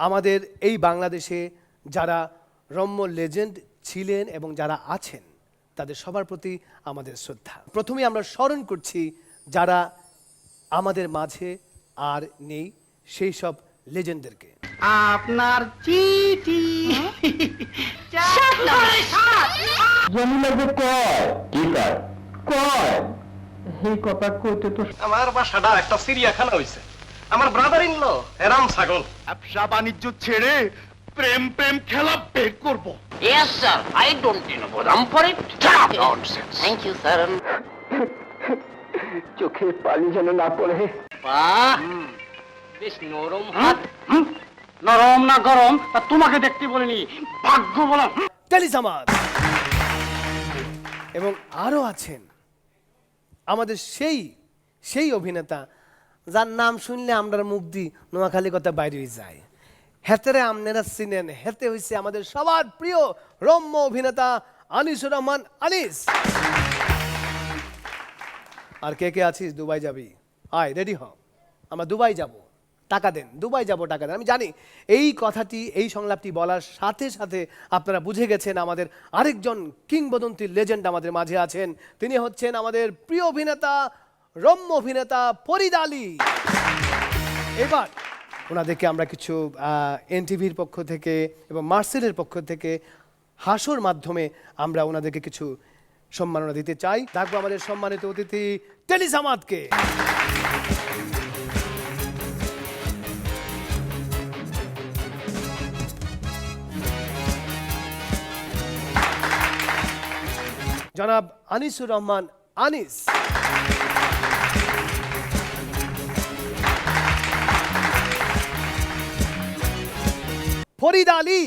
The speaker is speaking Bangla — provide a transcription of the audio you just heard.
আমাদের এই বাংলাদেশে যারা রম্য লেজেন্ড ছিলেন এবং যারা আছেন তাদের সবার প্রতি আমাদের শ্রদ্ধা। প্রথমে আমরা স্মরণ করছি যারা আমাদের মাঝে আর নেই সেই সব লেজেন্ডদেরকে। আপনার চিঠি এই কথা কইতে তো আমার বাসাটা একটা চিড়িয়াখানা হইছে। আমার ব্রাদার ইন ল এরাম ছাগল। ব্যবসা বাণিজ্য ছেড়ে প্রেম প্রেম খেলা বের করব। Yes, sir. I don't know. I'm for it. Shut up, nonsense. Thank you, sir. চোখে পানি যেন না পড়ে। বাহ, বেশ নরম হাত। নরম না গরম তা তোমাকে দেখতে বলিনি, ভাগ্য বলা। টেলিসামাদ এবং আরও আছেন আমাদের সেই অভিনেতা যার নাম শুনলে আমরা মুখ দি নোয়াখালী কথা বাইরে যায়। হেতেরে আপনারা চিনেন, হেতে হইছে আমাদের সবার প্রিয় রম্য অভিনেতা আনিসুর রহমান আনিস। আর কে কে আছিস? দুবাই যাবি? আয়, রেডি হ, আমরা দুবাই যাব, টাকা দেন, দুবাই যাব, টাকা দেন। আমি জানি এই কথাটি, এই সংলাপটি বলার সাথে সাথে আপনারা বুঝে গেছেন আমাদের আরেকজন কিংবদন্তি লেজেন্ড আমাদের মাঝে আছেন। তিনি হচ্ছেন আমাদের প্রিয় অভিনেতা, রম্য অভিনেতা ফরিদ আলী। এবার ওনাদেরকে আমরা কিছু এনটিভির পক্ষ থেকে এবং মার্সেলের পক্ষ থেকে হাসর মাধ্যমে আমরা ওনাদেরকে কিছু সম্মাননা দিতে চাই। থাকবো আমাদের সম্মানিত অতিথি টেলিসামাদকে। জনাব আনিসুর রহমান আনিস। ফরিদ আলী।